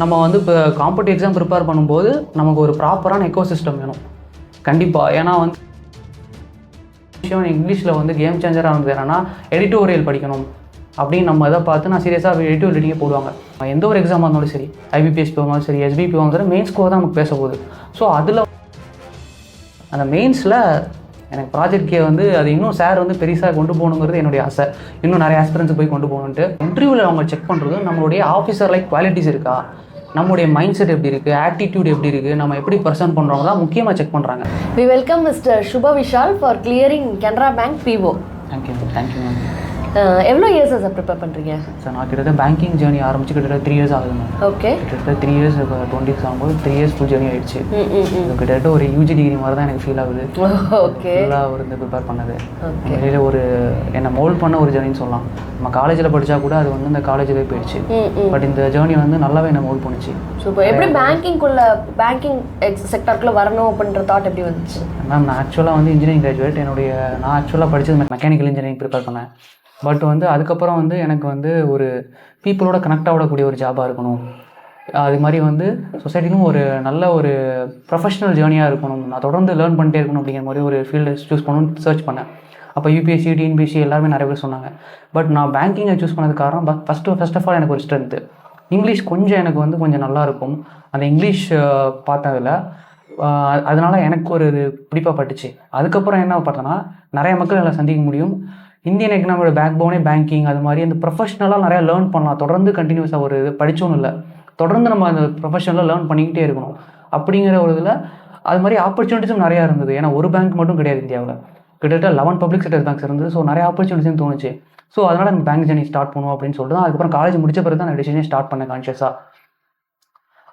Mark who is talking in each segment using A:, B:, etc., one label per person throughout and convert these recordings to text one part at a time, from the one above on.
A: நம்ம வந்து இப்போ காம்படிட்டிவ் எக்ஸாம் ப்ரிப்பேர் பண்ணும்போது நமக்கு ஒரு ப்ராப்பரான எக்கோசிஸ்டம் வேணும் கண்டிப்பாக. ஏன்னா வந்து விஷயம் இங்கிலீஷில் வந்து கேம் சேஞ்சராக இருந்தது என்னென்னா எடிட்டோரியல் படிக்கணும் அப்படின்னு நம்ம இதை பார்த்து நான் சீரியஸாக எடிட்டோரியல் ரீடிங்கே போடுவாங்க. எந்த ஒரு எக்ஸாமாக இருந்தாலும் சரி, ஐபிபிஎஸ் போனாலும் சரி, எஸ்பிபி போனாலும் சரி, மெயின் ஸ்கோர் தான் நமக்கு பேச போகுது. ஸோ அதில் அந்த மெயின்ஸில் எனக்கு ப்ராஜெக்ட்கே வந்து அது இன்னும் சார் வந்து பெருசாக கொண்டு போகணுங்கிறது என்னுடைய ஆசை. இன்னும் நிறைய ஆஸ்பிரன்ஸ் போய் கொண்டு போகணுன்ட்டு இன்டர்வியூவில் அவங்க செக் பண்ணுறது நம்மளுடைய ஆஃபீஸர் லைக் குவாலிட்டிஸ் இருக்கா, நம்மளுடைய மைண்ட் செட் எப்படி இருக்குது, ஆட்டிடியூட் எப்படி இருக்குது, நம்ம எப்படி பர்சன் பண்ணுறோம் தான் முக்கியமாக செக் பண்ணுறாங்க.
B: We welcome Mr. Shubha Vishal for clearing Canara Bank PO.
A: Thank you ma'am.
B: எவ்வளோ இயர்ஸ் சார் ப்ரிப்பேர் பண்ணுறீங்க?
A: சார் நான் கிட்டத்தட்ட பேங்கிங் ஜேர்னி ஆரம்பிச்சு கிட்டத்தட்ட 3 years ஆகுது மேம்.
B: ஓகே.
A: கிட்டத்தட்ட 3 years இப்போ 20s ஆகும்போது 3 years ஃபுல் ஜேர்னி ஆகிடுச்சு. கிட்டத்தட்ட ஒரு யூஜி டிகிரி மாதிரி தான் எனக்கு ஃபீல் ஆகுது.
B: ஓகே.
A: ஃபுல்லாக ஒரு ப்ரிப்பேர் பண்ணது
B: ஓகே.
A: வெளியில் ஒரு என்னை மோல்ட் பண்ண ஒரு ஜேர்னின்னு சொல்லலாம். நம்ம காலேஜில் படித்தா கூட அது வந்து இந்த காலேஜிலே போயிடுச்சு. பட் இந்த ஜேர்னி வந்து நல்லாவே என்னை மோல்ட் பண்ணிச்சு.
B: சூப்பர். எப்படி பேங்கிங் செக்டருக்குள்ளே வரணும் அப்படின்ற தாட் எப்படி வந்துச்சு?
A: மேம் நான் ஆக்சுவலாக வந்து இன்ஜினியரிங் கிராஜுவேட். நான் ஆக்சுவலாக படித்தது மெக்கானிக்கல் இன்ஜினியரிங் ப்ரிப்பேர் பண்ணேன். பட் வந்து அதுக்கப்புறம் வந்து எனக்கு வந்து ஒரு பீப்புளோட கனெக்ட் ஆகக்கூடிய ஒரு ஜாபாக இருக்கணும், அது மாதிரி வந்து சொசைட்டிலும் ஒரு நல்ல ஒரு ப்ரொஃபஷனல் ஜேர்னியாக இருக்கணும், நான் தொடர்ந்து லேர்ன் பண்ணிட்டே இருக்கணும் அப்படிங்கிற மாதிரி ஒரு ஃபீல்டை சூஸ் பண்ணணும்னு சர்ச் பண்ணேன். அப்போ யூபிஎஸ்சி, டிஎன்பிஎஸ்சி எல்லாருமே நிறைய பேர் சொன்னாங்க. பட் நான் பேங்கிங்கை சூஸ் பண்ணதுக்கு காரணம் ஃபர்ஸ்ட் ஆஃப் ஆல் எனக்கு ஒரு ஸ்ட்ரென்த்து இங்கிலீஷ் கொஞ்சம் எனக்கு வந்து கொஞ்சம் நல்லாயிருக்கும். அந்த இங்கிலீஷ் பார்த்ததில் அதனால் எனக்கு ஒரு பிடிப்பாக பட்டுச்சு. அதுக்கப்புறம் என்ன பார்த்தோன்னா நிறைய மக்கள் எல்லாம் சந்திக்க முடியும். இந்தியன் எக்கனாமியோட பேக் போனே பேங்கிங், அது மாதிரி அந்த ப்ரொஃபஷ்னலாக நிறையா லேர்ன் பண்ணலாம். தொடர்ந்து கண்டினியூஸாக ஒரு இது படித்தோன்னு இல்லை, தொடர்ந்து நம்ம அந்த ப்ரொஃபஷனலாக லேர்ன் பண்ணிக்கிட்டே இருக்கணும் அப்படிங்கிற ஒரு இதில் அது மாதிரி ஆப்பர்ச்சுனிட்டிஸும் நிறையா இருந்தது. ஏன்னா ஒரு பேங்க் மட்டும் கிடையாது இந்தியாவில், கிட்டத்தட்ட 11 பப்ளிக் செக்டர் பேங்க்ஸ் இருந்தது. ஸோ நிறைய ஆப்பர்ச்சுனிட்டிஸ்னு தோணுச்சு. ஸோ அதனால் எனக்கு பேங்க் ஜர்னி ஸ்டார்ட் பண்ணுவோம் அப்படின்னு சொல்லிட்டு தான் அதுக்கப்புறம் காலேஜ் முடிச்ச பிறகு தான் நான் டிசிஷனே ஸ்டார்ட் பண்ணேன் கான்ஷியஸாக.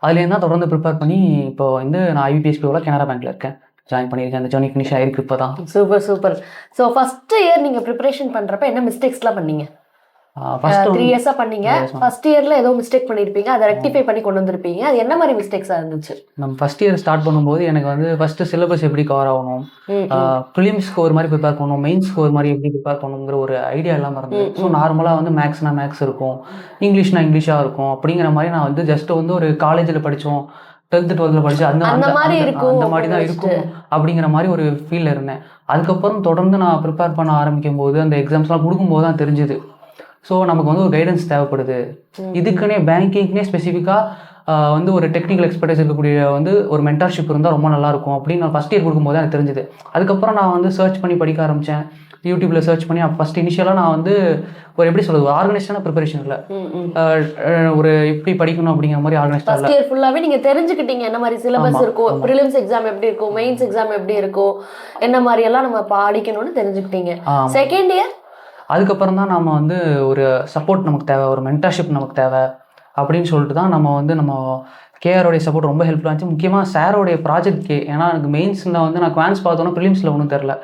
A: அதுலேருந்து தான் தொடர்ந்து ப்ரிப்பேர் பண்ணி இப்போ வந்து நான் ஐபிபிஎஸ்பியோட கனரா பேங்க்கில் இருக்கேன், ஜாயின் பண்ணியிருக்கேன். அந்த ஜர்னி ஃபினிஷ் ஆகிருக்கு இப்போ தான்.
B: சூப்பர். ஸோ ஃபர்ஸ்ட் இயர் நீங்கள் ப்ரிப்பரேஷன் பண்ணுறப்ப என்ன மிஸ்டேக்ஸ்லாம் பண்ணீங்க?
A: ஃபர்ஸ்ட்
B: 3 years பண்ணீங்க. ஃபர்ஸ்ட் இயர்ல ஏதோ மிஸ்டேக் பண்ணியிருப்பீங்க, அதை ரெக்டிஃபை பண்ணி கொண்டு வந்திருப்பீங்க. அது என்ன மாதிரி மிஸ்டேக்ஸாக இருந்துச்சு?
A: நம்ம ஃபர்ஸ்ட் இயர் ஸ்டார்ட் பண்ணும்போது எனக்கு வந்து ஃபஸ்ட்டு சிலபஸ் எப்படி கவர் ஆகணும், ப்ரிலிம்ஸ் ஸ்கோர் மாதிரி ப்ரிப்பேர் பண்ணணும், மெயின் ஸ்கோர் மாதிரி எப்படி ப்ரிப்பேர் பண்ணணுங்கிற ஒரு ஐடியா எல்லாம் இருந்தது. ஸோ நார்மலாக வந்து மேக்ஸ்னா மேக்ஸ் இருக்கும், இங்கிலீஷ்னா இங்கிலீஷாக இருக்கும் அப்படிங்கிற மாதிரி நான் வந்து ஜஸ்ட் வந்து ஒரு காலேஜில் படித்தோம், 12th 12th படிச்சு அந்த மாதிரி தான் இருக்கும் அப்படிங்கிற மாதிரி ஒரு ஃபீல் இருந்தேன். அதுக்கப்புறம் தொடர்ந்து நான் ப்ரிப்பேர் பண்ண ஆரம்பிக்கும் போது அந்த எக்ஸாம்ஸ்லாம் கொடுக்கும்போது தான் தெரிஞ்சுது. ஸோ நமக்கு வந்து ஒரு கைடன்ஸ் தேவைப்படுது. இதுக்குன்னே பேங்கிங்னே ஸ்பெசிஃபிக்காக வந்து ஒரு டெக்னிக்கல் எக்ஸ்பர்டைஸ் இருக்கக்கூடிய வந்து ஒரு மென்டார்ஷிப் இருந்தால் ரொம்ப நல்லாயிருக்கும் அப்படின்னு நான் ஃபஸ்ட் இயர் கொடுக்கும்போது எனக்கு தெரிஞ்சுது. அதுக்கப்புறம் நான் வந்து சர்ச் பண்ணி படிக்க ஆரம்பித்தேன், யூடியூப்பில் சர்ச் பண்ணி. ஃபஸ்ட் இனிஷியலாக நான் வந்து ஒரு எப்படி சொல்கிறது, ஒரு ஆர்கனைஸ்டான ப்ரிப்பரேஷன் இல்லை, ஒரு எப்படி படிக்கணும் அப்படிங்கிற மாதிரி ஆர்கனைஸ்டாக இல்லை.
B: ஃபர்ஸ்ட் ஃபுல்லாகவே நீங்கள் தெரிஞ்சுக்கிட்டீங்க என்ன மாதிரி சிலபஸ் இருக்கும், ப்ரிலிம்ஸ் எக்ஸாம் எப்படி இருக்கும், மெயின்ஸ் எக்ஸாம் எப்படி இருக்கும், என்ன மாதிரியெல்லாம் நம்ம படிக்கணும்னு தெரிஞ்சுக்கிட்டீங்க. செகண்ட் இயர்
A: அதுக்கப்புறம் தான் நம்ம வந்து ஒரு சப்போர்ட் நமக்கு தேவை, ஒரு மென்டர்ஷிப் நமக்கு தேவை அப்படின்னு சொல்லிட்டு தான் நம்ம கேஆரோடைய சப்போர்ட் ரொம்ப ஹெல்ப்ஃபுல்லாக இருந்துச்சு. முக்கியமாக சாரோடைய ப்ராஜெக்ட் ஏன்னா எனக்கு மெயின்ஸில் வந்து நான் குவான்ஸ் பார்த்தோன்னா ப்ரிலிம்ஸில் ஒன்றும் தெரில.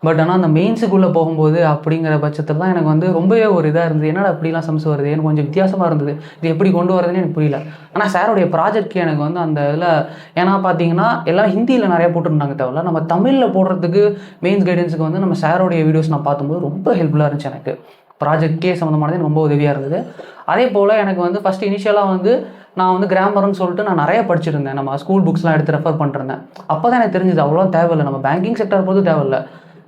A: பட் ஆனால் அந்த மெயின்ஸுக்குள்ளே போகும்போது அப்படிங்கிற பட்சத்தில் தான் எனக்கு வந்து ரொம்பவே ஒரு இதாக இருந்தது. என்னடா அப்படிலாம் சம்ஸ் வருது, எனக்கு கொஞ்சம் வித்தியாசமாக இருந்தது, இது எப்படி கொண்டு வரதுன்னு எனக்கு புரியல. ஆனால் சாரோடைய ப்ராஜெக்ட்க்கு எனக்கு வந்து அந்த இதில் ஏன்னா பார்த்தீங்கன்னா எல்லாம் ஹிந்தியில் நிறையா போட்டுருந்தாங்க தேவையில்ல, நம்ம தமிழில் போடுறதுக்கு மெயின்ஸ் கைடன்ஸுக்கு வந்து நம்ம சாரோடைய வீடியோஸ் நான் பார்க்கும்போது ரொம்ப ஹெல்ப்ஃபுல்லாக இருந்துச்சு. எனக்கு ப்ராஜெக்ட்கே சம்மந்தமானது ரொம்ப உதவியாக இருந்தது. அதே போல் எனக்கு வந்து ஃபஸ்ட்டு இனிஷியலாக வந்து நான் வந்து கிராமர்னு சொல்லிட்டு நான் நிறைய படிச்சிருந்தேன், நம்ம ஸ்கூல் புக்ஸ்லாம் எடுத்து ரெஃபர் பண்ணிருந்தேன். அப்போ தான் எனக்கு தெரிஞ்சது அவ்வளோ தேவையில்லை, நம்ம பேங்கிங் செக்டர் போது தேவையில்லை.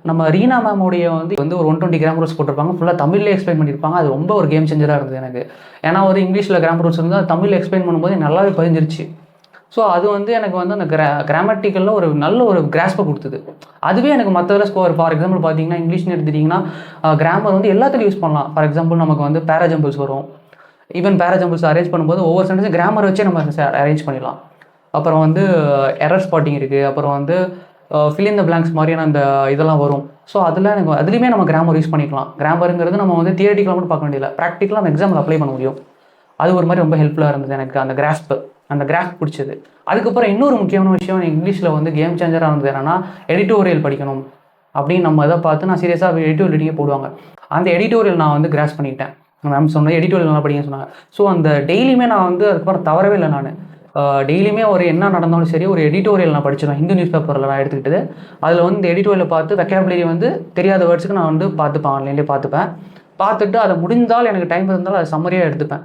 A: நம்ம ரீனா மேமோடைய வந்து ஒரு 120 கிராமர் ரூல்ஸ் போட்டிருப்பாங்க, ஃபுல்லாக தமிழ்லேயே எக்ஸ்பிளைன் பண்ணியிருப்பாங்க. அது ரொம்ப ஒரு கேம் சேஞ்சராக இருந்தது எனக்கு. ஏன்னா ஒரு இங்கிலீஷில் கிராமர் ரூல்ஸ் இருந்தால் தமிழில் எக்ஸ்பிளைன் பண்ணும்போது நல்லாவே பதிஞ்சிருச்சு. ஸோ அது வந்து எனக்கு வந்து அந்த கிராமட்டிக்கலில் ஒரு நல்ல ஒரு கிராஸ்பை கொடுத்தது. அதுவே எனக்கு மற்றதில் ஸ்கோர். ஃபார் எக்ஸாம்பிள் பார்த்தீங்கன்னா இங்கிலீஷ்னு எடுத்துட்டிங்கன்னா கிராமர் வந்து எல்லாத்துலையும் யூஸ் பண்ணலாம். ஃபார் எக்ஸாம்பிள் நமக்கு வந்து பேராஜம்பிள்ஸ் வரும், ஈவன் பேராஜம்பிள்ஸ் அரேஞ்ச் பண்ணும்போது ஒவ்வொரு சென்டென்ஸும் கிராமர் வச்சே நம்ம அரேஞ்ச் பண்ணிடலாம். அப்புறம் வந்து எரர் ஸ்பாட்டிங் இருக்குது, அப்புறம் வந்து ஃபில் இன் த பிளாங்க்ஸ் மாதிரியான அந்த இதெல்லாம் வரும். ஸோ அதில் எனக்கு அதுலேயுமே நம்ம கிராமர் யூஸ் பண்ணிக்கலாம். கிராமருங்கிறது நம்ம வந்து தியரிட்டிக்கலாக மட்டும் பார்க்க வேண்டியதில்லை, ப்ராக்டிக்கலாக நம்ம எக்ஸாமில் அப்ளை பண்ண முடியும். அது ஒரு மாதிரி ரொம்ப ஹெல்ப்ஃபுல்லாக இருந்தது எனக்கு அந்த கிராஃப் பிடிச்சது. அதுக்கப்புறம் இன்னொரு முக்கியமான விஷயம் இங்கிலீஷில் வந்து கேம் சேஞ்சராக இருந்தது என்னென்னா எடிட்டோரியல் படிக்கணும் அப்படின்னு நம்ம இதை பார்த்து நான் சீரியஸாக எடிட்டோரியல் ரீடிங்கே போடுவாங்க. அந்த எடிட்டோரியல் நான் வந்து கிராஸ் பண்ணிட்டேன். மேம் சொன்னேன் எடிட்டோரியல் நல்லா படிக்க சொன்னாங்க. ஸோ அந்த டெய்லியுமே நான் வந்து அதுக்கப்புறம் தவறவே இல்லை. நான் டெய்லியுமே ஒரு என்ன நடந்தாலும் சரி ஒரு எடிட்டோரியல் நான் படிச்சிடுவேன். ஹிந்து நியூஸ் பேப்பரில் நான் எடுத்துக்கிட்டது. அதில் வந்து இந்த எடிட்டோரியலை பார்த்து வெக்காபுலரி வந்து தெரியாத வேர்ட்ஸுக்கு நான் வந்து பார்த்துப்பேன், ஆன்லைன்லேயே பார்த்துட்டு அதை முடிந்தால் எனக்கு டைம் இருந்தாலும் அதை சம்மரியாக எடுத்துப்பேன்.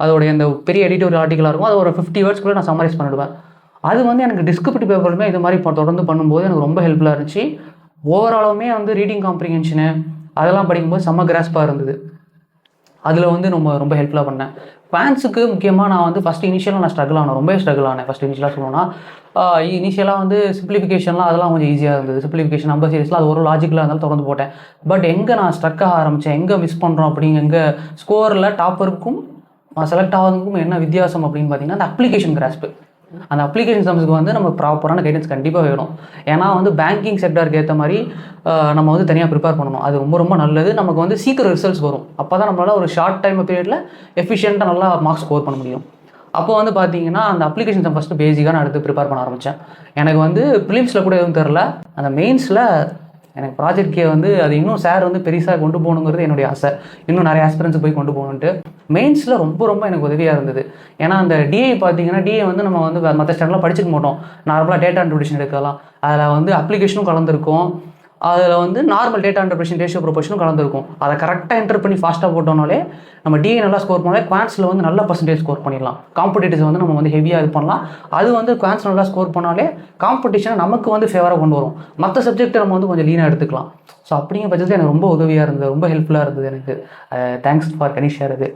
A: அதோடைய அந்த பெரிய எடிட்டோரியல் ஆர்டிக்கலாக இருக்கும், அது ஒரு 50 வேர்ட்ஸ்க்குள்ளே நான் சம்மரைஸ் பண்ணிவிடுவேன். அது வந்து எனக்கு டிஸ்கிரிப்டிவ் பேப்பருமே இது மாதிரி தொடர்ந்து பண்ணும்போது எனக்கு ரொம்ப ஹெல்ப்ஃபுல்லாக இருந்துச்சு. ஓவராலுமே வந்து ரீடிங் காம்ப்ரிஹென்ஷனு அதெல்லாம் படிக்கும்போது செம்ம கிராஸ்பாக இருந்தது. அதில் வந்து ரொம்ப ஹெல்ப்ஃபுல்லாக பண்ணேன். குவான்ஸுக்கு முக்கியமாக நான் வந்து ஃபஸ்ட்டு இனிஷியலாக நான் ஸ்ட்ரகிள் ஆனேன். ரொம்பவே ஸ்ட்ரகிள் ஆனேன். ஃபஸ்ட்டு இனிஷியலாக சொல்லணும்னா, இனிஷியலாக வந்து சிம்ப்ளிஃபிகேஷன்லாம் அதெல்லாம் கொஞ்சம் ஈஸியாக இருந்தது. சிம்ப்ளிஃபிகேஷன் நம்பர் சீரிஸ்லாம் அது ஒரு லாஜிக்கலாக இருந்தாலும் தொடர்ந்து போட்டேன். பட் எங்கே நான் ஸ்ட்ரக் ஆக ஆரம்பித்தேன், எங்கே மிஸ் பண்ணுறோம் அப்படின்னு, எங்கே ஸ்கோரில் டாப்பருக்கும் செலக்ட் ஆகிறதுக்கும் என்ன வித்தியாசம் அப்படின்னு பார்த்தீங்கன்னா, அந்த அப்ளிகேஷன் கிராஸ்ப்பு. அந்த அப்ளிகேஷன் சம்ஸுக்கு வந்து நம்ம ப்ராப்பரான கைடன்ஸ் கண்டிப்பாக வேணும். ஏன்னா வந்து பேங்கிங் செக்டாருக்கு ஏற்ற மாதிரி நம்ம வந்து தனியாக ப்ரிப்பேர் பண்ணணும். அது ரொம்ப நல்லது. நமக்கு வந்து சீக்கிரம் ரிசல்ட்ஸ் வரும். அப்போ தான் நம்மளால் ஒரு ஷார்ட் டைம் பீரியடில் எஃபிஷியண்ட்டாக நல்லா மார்க்ஸ் ஸ்கோர் பண்ண முடியும். அப்போ வந்து பார்த்தீங்கன்னா, அந்த அப்ளிகேஷன் சம் ஃபஸ்ட்டு பேசிக்காக நான் எடுத்து ப்ரிப்பேர் பண்ண ஆரம்பித்தேன். எனக்கு வந்து ப்ரிலிம்ஸில் கூட எதுவும் தெரில. அந்த மெயின்ஸில் எனக்கு ப்ராஜெக்ட்கே வந்து அது இன்னும் சார் வந்து பெருசாக கொண்டு போகணுங்கிறது என்னுடைய ஆசை. இன்னும் நிறைய ஆஸ்பிரன்ஸ் போய் கொண்டு போகணுன்ட்டு. மெயின்ஸில் ரொம்ப எனக்கு உதவியாக இருந்தது. ஏன்னா அந்த டிஏ பார்த்தீங்கன்னா, டிஏ வந்து நம்ம வந்து மற்ற ஸ்டாண்டர்ட்லாம் படிச்சுக்க மாட்டோம். நார்மலாக டேட்டா இன்டர்பிரேஷன் எடுக்கலாம். அதில் வந்து அப்ளிகேஷனும் கலந்துருக்கும். அதில் வந்து நார்மல் டேட்டா இன்டர்பிரேஷன் ரேஷியோ ப்ரொபோர்ஷனும் கலந்துருக்கும். அதை கரெக்டாக என்டர் பண்ணி ஃபாஸ்ட்டாக போட்டோம்னாலே நம்ம டிஏ நல்லா ஸ்கோர் பண்ணாலே குவான்ஸில் வந்து நல்ல பர்சன்டேஜ் ஸ்கோர் பண்ணிடலாம். காம்படிட்டிவ்ஸ் வந்து நம்ம வந்து ஹெவியாக இது பண்ணலாம். அது வந்து குவான்ஸ் நல்லா ஸ்கோர் பண்ணாலே காம்படிஷனை நமக்கு வந்து ஃபேவராக கொண்டு வரும். மற்ற சப்ஜெக்ட்டை நம்ம வந்து கொஞ்சம் லீனாக எடுத்துக்கலாம். ஸோ அப்படிங்கிற பட்சத்தில் எனக்கு ரொம்ப உதவியாக இருந்தது, ரொம்ப ஹெல்ப்ஃபுல்லாக இருந்தது எனக்கு. தேங்க்ஸ் ஃபார் கனி ஷேர் இது.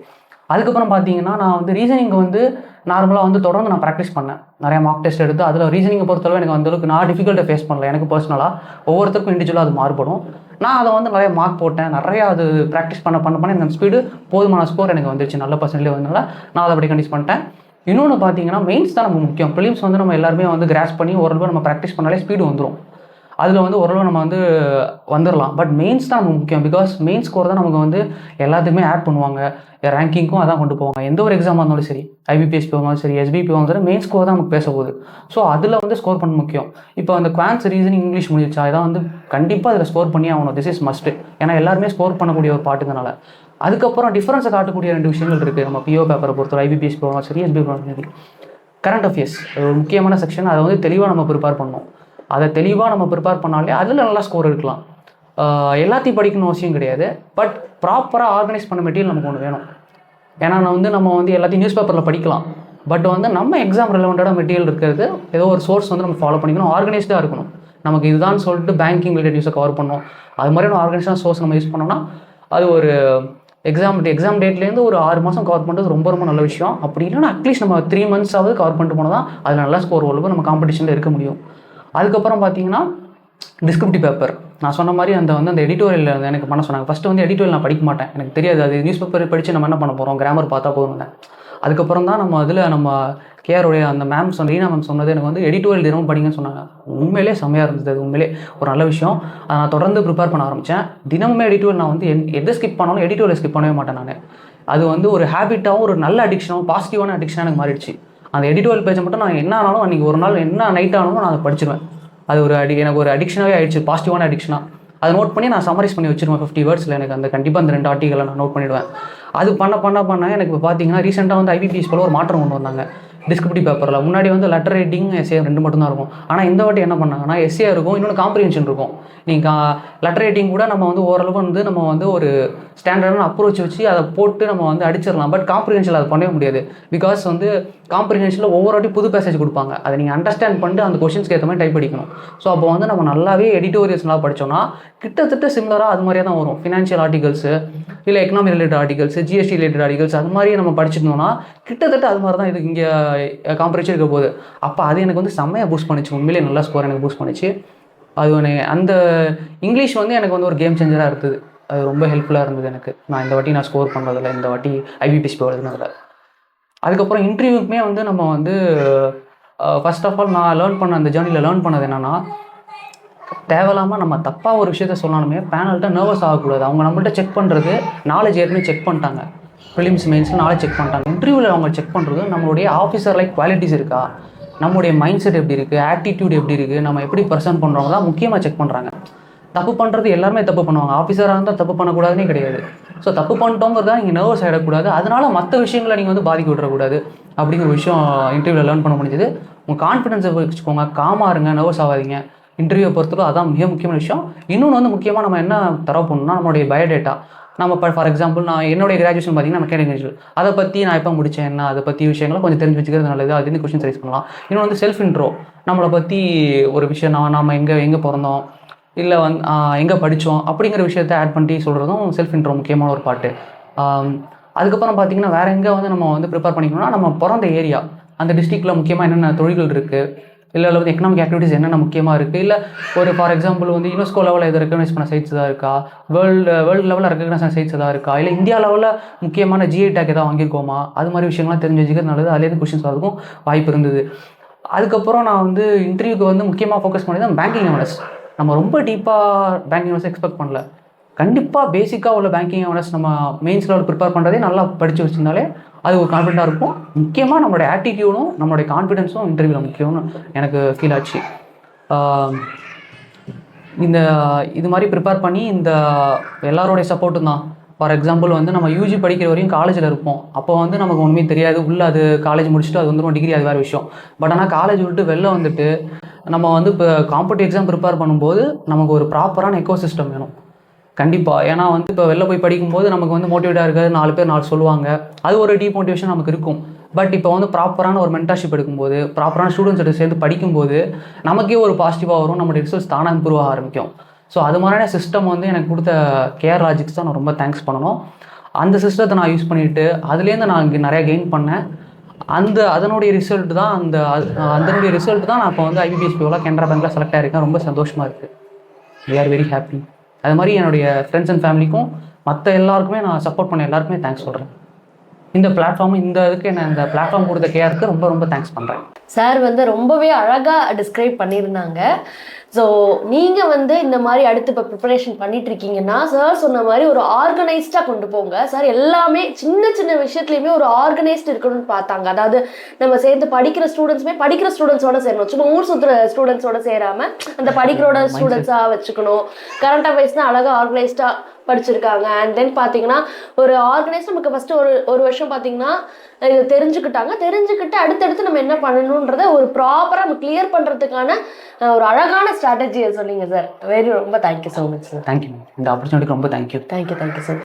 A: அதுக்கப்புறம் பார்த்தீங்கன்னா, நான் வந்து ரீசனிங் வந்து நார்மலாக வந்து தொடர்ந்து நான் ப்ராக்டிஸ் பண்ணேன். நிறையா மார்க் டெஸ்ட் எடுத்து அதில் ரீசனிங்கை பொறுத்தளவு எனக்கு அந்தளவுக்கு நான் டிஃபிகல்ட்டை ஃபேஸ் பண்ணல. எனக்கு பர்சனலாக ஒவ்வொருத்தருக்கும் இண்டிவிஜுவலாக அது மாறுபடும். நான் அதை வந்து நிறைய மார்க் போட்டேன். நிறையா அது ப்ராக்டிஸ் பண்ண எனக்கு ஸ்பீடு போதுமான ஸ்கோர் எனக்கு வந்துருச்சு. நல்ல பர்சன்டேஜ் வந்தனால நான் அதை அப்படி கண்டினியூ பண்ணிட்டேன். இன்னொன்று பார்த்தீங்கன்னா, மெயின்ஸ் தான் நமக்கு முக்கியம். ப்ரிலிம்ஸ் வந்து நம்ம எல்லாருமே வந்து கிராஸ் பண்ணி ஓரளவு நம்ம ப்ராக்டிஸ் பண்ணாலே ஸ்பீடு வந்துடும். அதில் வந்து ஓரளவு நம்ம வந்து வந்துடலாம். பட் மெயின்ஸ் தான் நமக்கு முக்கியம். பிகாஸ் மெயின் ஸ்கோர் தான் நமக்கு வந்து எல்லாத்துக்குமே ஆட் பண்ணுவாங்க. ரேங்கிங்க்கும் அதான் கொண்டு போவாங்க. எந்த ஒரு எக்ஸாமாக இருந்தாலும் சரி, ஐபிபிஎஸ்பி இருந்தாலும் சரி, எஸ்பிபி இருந்தாலும் சரி, மெயின் ஸ்கோர் தான் நமக்கு பேச போகுது. ஸோ அதில் வந்து ஸ்கோர் பண்ண முக்கியம். இப்போ அந்த குவான்ஸ் ரீசனிங் இங்கிலீஷ் முடிச்சா இதான் வந்து கண்டிப்பாக அதில் ஸ்கோர் பண்ணி ஆகணும். This is must. ஏன்னா எல்லாருமே ஸ்கோர் பண்ணக்கூடிய ஒரு பாட்டுங்கனால. அதுக்கப்புறம் டிஃபரன்ஸை காட்டக்கூடிய 2 விஷயங்கள் இருக்குது. நம்ம பிஓ பேப்பரை பொறுத்தவரை ஐபிபிஎஸ்பி போகணும் சரி, எஸ்பிபி போகணும் சரி. கரண்ட் அஃபேர்ஸ் ஒரு முக்கியமான செக்ஷன். அதை வந்து தெளிவாக நம்ம ப்ரிப்பேர் பண்ணணும். அதை தெளிவாக நம்ம ப்ரிப்பேர் பண்ணாலே அதில் நல்லா ஸ்கோர் எடுக்கலாம். எல்லாத்தையும் படிக்கணும் அவசியம் கிடையாது. பட் ப்ராப்பராக ஆர்கனைஸ் பண்ண மெட்டீரியல் நமக்கு ஒன்று வேணும். ஏன்னா நம்ம வந்து எல்லாத்தையும் நியூஸ் பேப்பரில் படிக்கலாம். பட் வந்து நம்ம எக்ஸாம் ரிலவெண்ட்டான மெட்டீரியல் இருக்கிறது ஏதோ ஒரு சோர்ஸ் வந்து நம்ம ஃபாலோ பண்ணிக்கணும். ஆர்கனைஸ்டாக இருக்கணும். நமக்கு இதுதான் சொல்லிட்டு பேங்கிங் ரிலேட்டட் நியூஸை கவர் பண்ணணும். அது மாதிரியான ஆர்கனைஸ்டான சோர்ஸ் நம்ம யூஸ் பண்ணோம்னா அது ஒரு எக்ஸாம் டேட்லேருந்து ஒரு 6 மாதம் கவர் பண்ணுறது ரொம்ப நல்ல விஷயம். அப்படி இல்லைன்னா அட்லீஸ்ட் நம்ம 3 மந்த்ஸாவது கவர் பண்ணிட்டு போனால் தான் அதில் நல்லா ஸ்கோர் ஓரளவுக்கு நம்ம காம்படிஷனில் இருக்க முடியும். அதுக்கப்புறம் பார்த்தீங்கன்னா, டிஸ்கிரிப்டிவ் பேப்பர் நான் சொன்ன மாதிரி அந்த எடிட்டோரியல் எனக்கு பண்ண சொன்னாங்க. ஃபஸ்ட்டு வந்து எடிட்டோரியல் நான் படிக்க மாட்டேன். எனக்கு தெரியாது அது நியூஸ் பேப்பர் படித்து நம்ம என்ன பண்ண போகிறோம், கிராமர் பார்த்தா போதும். அதுக்கப்புறம் தான் நம்ம கேஆருடைய அந்த மேம் ரீனா மேம் சொன்னது எனக்கு வந்து எடிட்டோரியல் தினமும் படிங்கன்னு சொன்னாங்க. உண்மையிலே செம்மையாக இருந்தது. அது உண்மையிலே ஒரு நல்ல விஷயம். நான் தொடர்ந்து ப்ரிப்பேர் பண்ண ஆரம்பித்தேன். தினமுமே எடிட்டோரியல் நான் வந்து எதை ஸ்கிப் பண்ணாலும் எடிட்டோரியல் ஸ்கிப் பண்ணவே மாட்டேன் நான். அது வந்து ஒரு ஹேபிட்டாகவும் ஒரு நல்ல அடிக்ஷனாகவும் பாசிட்டிவான அடிக்ஷனாக எனக்கு மாறிடுச்சு. அந்த எடிட்டோரியல் பேஜை மட்டும் நான் என்ன ஆனாலும் அன்றைக்கி ஒரு நாள் என்ன நைட் ஆனாலும் நான் அதை படிச்சிருவேன். அது எனக்கு ஒரு அடிக்ஷனாகவே ஆகிடுச்சு, பாசிட்டிவான அடிக்ஷனாக. அதை நோட் பண்ணி நான் சம்மரைஸ் பண்ணி வச்சுருவேன் 50 வேர்ட்ஸில். எனக்கு கண்டிப்பாக அந்த 2 ஆர்டிகளை நான் நோட் பண்ணிவிடுவேன். அது பண்ண எனக்கு இப்போ பார்த்தீங்கன்னா ரீசெண்டாக வந்து ஐபிபிஎஸ் போல ஒரு மாற்றம் கொண்டு வந்தாங்க. டிஸ்கிரிப்டிவ் பேப்பரில் முன்னாடி வந்து லெட்டர் ரைட்டிங், எஸ்ஏ 2 மட்டும் தான் இருக்கும். ஆனால் இந்த வாட்டி என்ன பண்ணாங்கன்னா எஸ்ஏ இருக்கும், இன்னொன்று காம்ப்ரிஹென்ஷன் இருக்கும். நீங்கள் லெட்டர் ரைட்டிங் கூட நம்ம வந்து ஓரளவு வந்து நம்ம வந்து ஒரு ஸ்டாண்டர்டான அப்ரோச் வச்சு அதை போட்டு நம்ம வந்து அடிச்சிடலாம். பட் காம்ப்ரிஹென்ஷனில் அதை பண்ணவே முடியாது. பிகாஸ் வந்து காம்ப்ரிஹென்ஷனில் ஒவ்வொரு வாட்டி புது பேசேஜ் கொடுப்பாங்க. அதை நீங்கள் அண்டர்ஸ்டாண்ட் பண்ணிட்டு அந்த கொஷின்ஸ்க்கு ஏற்ற மாதிரி டைப் படிக்கணும். ஸோ அப்போ வந்து நம்ம நல்லாவே எடிட்டோரியல்ஸ்லாம் படித்தோம்னா கிட்டத்தட்ட சிமிலராக அது மாதிரியே தான் வரும். ஃபினான்ஷியல் ஆர்டிகல்ஸு இல்லை economy related articles, GST related articles, அது மாதிரியே நம்ம படிச்சிருந்தோம்னா கிட்டத்தட்ட அது மாதிரி தான் இது இங்கே காம்பரிச்சர் இருக்க போகுது. அப்போ அது எனக்கு வந்து செம்மையாக பூஸ்ட் பண்ணிச்சு. உண்மையிலே நல்லா ஸ்கோர் எனக்கு பூஸ்ட் பண்ணிச்சு. அது அந்த இங்கிலீஷ் வந்து எனக்கு வந்து ஒரு கேம் சேஞ்சராக இருந்தது. அது ரொம்ப ஹெல்ப்ஃபுல்லாக இருந்தது எனக்கு. இந்த வாட்டி நான் ஸ்கோர் பண்ணுறதில்ல, இந்த வாட்டி ஐபிபிஎஸ்பி எழுதுனதில்ல. அதுக்கப்புறம் இன்டர்வியூக்குமே வந்து நம்ம வந்து ஃபர்ஸ்ட் ஆஃப் ஆல் நான் அந்த ஜேர்னியில் லேர்ன் பண்ணது என்னென்னா, தேவையில்லாமல் நம்ம தப்பாக ஒரு விஷயத்த சொன்னாலுமே பேனல்கிட்ட நர்வஸ் ஆகக்கூடாது. அவங்க நம்மள்ட்ட செக் பண்ணுறது நாலேஜ் ஏற்கனவே செக் பண்ணிட்டாங்க. ப்ரிலிம்ஸ் மெயின்ஸில் நாலேஜ் செக் பண்ணிட்டாங்க. இன்டர்வியூவில் அவங்க செக் பண்ணுறது நம்மளுடைய ஆஃபீஸர் லைக் குவாலிட்டிஸ் இருக்கா, நம்மளுடைய மைண்ட் செட் எப்படி இருக்குது, ஆட்டிடியூட் எப்படி இருக்குது, நம்ம எப்படி ப்ரெசென்ட் பண்ணுறவங்க தான் முக்கியமாக செக் பண்ணுறாங்க. தப்பு பண்ணுறது எல்லாருமே தப்பு பண்ணுவாங்க. ஆஃபீஸராக இருந்தால் தப்பு பண்ணக்கூடாதுன்னே கிடையாது. ஸோ தப்பு பண்ணிட்டோங்கிறதா நீங்கள் நர்வஸ் ஆகிடக்கூடாது. அதனால் மற்ற விஷயங்களை நீங்கள் வந்து பாதிக்க விட்டுறக்கூடாது அப்படிங்கிற விஷயம் இன்டர்வியூவில் லேர்ன் பண்ண முடிஞ்சது. உங்கள் கான்ஃபிடென்ஸை வச்சுக்கோங்க, காமாக இருங்க, நர்வஸ் ஆகாதீங்க. இன்டர்வியூவை பொறுத்தவரை அதான் மிக முக்கியமான விஷயம். இன்னொன்று வந்து முக்கியமாக நம்ம என்ன தரவு பண்ணணும்னா நம்மளுடைய பயோடேட்டா. நம்ம இப்போ ஃபார் எக்ஸாம்பிள் நான் என்னுடைய கிராஜுவேஷன் பார்த்தீங்கன்னா மெக்கானிக்கல் இன்ஜினியர், அதை பற்றி நான் எப்போ முடித்தேன் என்ன அதை பற்றி விஷயங்களை கொஞ்சம் தெரிஞ்சு வச்சுக்கிறது நல்லது. அதுலேருந்து கொஸ்டின் ரைஸ் பண்ணலாம். இன்னொன்று வந்து செல்ஃப் இன்ட்ரோ, நம்மளை பற்றி ஒரு விஷயம் நம்ம எங்கே பிறந்தோம் இல்லை வந்து எங்கே படித்தோம் அப்படிங்கிற விஷயத்த ஆட் பண்ணி சொல்கிறதும் செல்ஃப் இன்ட்ரோ முக்கியமான ஒரு பாட்டு. அதுக்கப்புறம் பார்த்தீங்கன்னா வேறு எங்கே வந்து நம்ம வந்து ப்ரிப்பேர் பண்ணிக்கணும்னா நம்ம பிறந்த ஏரியா, அந்த டிஸ்ட்ரிக்டில் முக்கியமாக என்னென்ன தொழில்கள் இருக்குது, இல்லை வந்து எக்கனாமிக் ஆக்டிவிட்டிஸ் என்னென்ன முக்கியமாக இருக்குது, இல்லை ஒரு ஃபார் எக்ஸாம்பிள் வந்து யுனெஸ்கோ லெவலில் எது ரெக்கக்னைஸ் பண்ண சைட்ஸ் தான் இருக்கா, வேர்ல்டு லெவலில் ரெக்கக்னைஸ் பண்ண சைட்ஸ் தான் இருக்கா, இல்லை இந்தியா லெவலில் முக்கியமான ஜிஐ டேக் எதாவது வாங்கியிருக்கோமா, அது மாதிரி விஷயங்கள்லாம் தெரிஞ்சு வச்சுக்கிறது நல்லது. அதுலேருந்து கொஸ்டின்ஸ் வரதுக்கும் வாய்ப்பு இருந்தது. அதுக்கப்புறம் நான் வந்து இன்டர்வியூக்கு வந்து முக்கியமாக ஃபோக்கஸ் பண்ணி தான் பேங்கிங் அவேர்னஸ். நம்ம ரொம்ப டீப்பாக பேங்கிங் அவேர்னஸ் எக்ஸ்பெக்ட் பண்ணல. கண்டிப்பாக பேசிக்காக உள்ள பேங்கிங் அவேர்னஸ் நம்ம மெயின்ஸ் லெவல் ப்ரிப்பேர் பண்ணுறதே நல்லா படித்து வச்சுருந்தாலே அது ஒரு கான்ஃபிடென்ட்டாக இருக்கும். முக்கியமாக நம்மளுடைய ஆட்டிடியூடும் நம்மளுடைய கான்ஃபிடென்ஸும் இன்டர்வியூவில் முக்கியம்னு எனக்கு ஃபீல் ஆச்சு. இது மாதிரி ப்ரிப்பேர் பண்ணி இந்த எல்லாரோடைய சப்போர்ட்டும் தான். ஃபார் எக்ஸாம்பிள் வந்து நம்ம யூஜி படிக்கிற வரையும் காலேஜில் இருப்போம். அப்போ வந்து நமக்கு ஒன்றுமே தெரியாது. உள்ளே அது காலேஜ் முடிச்சுட்டு அது வந்துடும் டிகிரி, அது வேறு விஷயம். பட் ஆனால் காலேஜ் விட்டு வெளில வந்துட்டு நம்ம வந்து இப்போ காம்படிட்டிவ் எக்ஸாம் ப்ரிப்பேர் பண்ணும்போது நமக்கு ஒரு ப்ராப்பரான எக்கோசிஸ்டம் வேணும் கண்டிப்பாக. ஏன்னா வந்து இப்போ வெளில போய் படிக்கும்போது நமக்கு வந்து மோட்டிவேட்டாக இருக்காது, 4 பேர் 4 சொல்லுவாங்க, அது ஒரு டீமோட்டிவேஷன் நமக்கு இருக்கும். பட் இப்போ வந்து ப்ராப்பரான ஒரு மென்டர்ஷிப் எடுக்கும்போது, ப்ராப்பரான ஸ்டூடெண்ட்ஸ்கிட்ட சேர்ந்து படிக்கும்போது நமக்கே ஒரு பாசிட்டிவாக வரும், நம்மளுடைய ரிசல்ட்ஸ் தானாக இம்ப்ரூவ் ஆக ஆரம்பிக்கும். ஸோ அது மாதிரியான சிஸ்டம் வந்து எனக்கு கொடுத்த கேஆர் லாஜிக்ஸ் தான் நான் ரொம்ப தேங்க்ஸ் பண்ணணும். அந்த சிஸ்டத்தை நான் யூஸ் பண்ணிவிட்டு அதுலேருந்து நான் இங்கே நிறையா கெயின் பண்ணேன். அதனுடைய ரிசல்ட் தான் அதனுடைய ரிசல்ட் தான் நான் இப்போ வந்து ஐபிபிஎஸ்பிஓவில் கனரா பேங்க்கில் செலக்ட் ஆகிருக்கேன். ரொம்ப சந்தோஷமாக இருக்குது. We are very happy. அது மாதிரி என்னுடைய ஃப்ரெண்ட்ஸ் அண்ட் ஃபேமிலிக்கும் மற்ற எல்லாருக்குமே நான் சப்போர்ட் பண்ண எல்லாருக்குமே தேங்க்ஸ் சொல்கிறேன். இந்த பிளாட்ஃபார்ம் இதுக்கு நான் இந்த பிளாட்ஃபார்ம் கொடுத்த கேஆருக்கு ரொம்ப ரொம்ப தேங்க்ஸ் பண்ணுறேன்.
B: சார் வந்து ரொம்பவே அழகாக டிஸ்கிரைப் பண்ணியிருந்தாங்க. ஸோ நீங்கள் வந்து இந்த மாதிரி அடுத்து இப்போ ப்ரிப்பரேஷன் பண்ணிட்டு இருக்கீங்கன்னா சார் சொன்ன மாதிரி ஒரு ஆர்கனைஸ்டாக கொண்டு போங்க. சார் எல்லாமே சின்ன சின்ன விஷயத்துலையுமே ஒரு ஆர்கனைஸ்டு இருக்கணும்னு பார்த்தாங்க. அதாவது நம்ம சேர்ந்து படிக்கிற ஸ்டூடெண்ட்ஸோட சேரணும், சும்மா ஊர் சுற்றுற ஸ்டூடெண்ட்ஸோட சேராமல் அந்த படிக்கிறோட ஸ்டூடெண்ட்ஸாக வச்சுக்கணும். கரண்ட் அஃபேர்ஸ்னால் அழகாக ஆர்கனைஸ்டாக படிச்சிருக்காங்க. அண்ட் தென் பார்த்தீங்கன்னா ஒரு ஆர்கனைஸ் நமக்கு ஃபஸ்ட்டு ஒரு வருஷம் பார்த்தீங்கன்னா இது தெரிஞ்சுக்கிட்டு அடுத்தடுத்து நம்ம என்ன பண்ணணுன்றத ஒரு ப்ராப்பராக நம்ம கிளியர் பண்ணுறதுக்கான ஒரு அழகான ஸ்ட்ராட்டஜியை சொன்னீங்க சார். ரொம்ப thank you so much sir.
A: Thank you. இந்த ஆப்பர்ச்சுனிட்டிக்கு ரொம்ப தேங்க்யூ
B: சார்.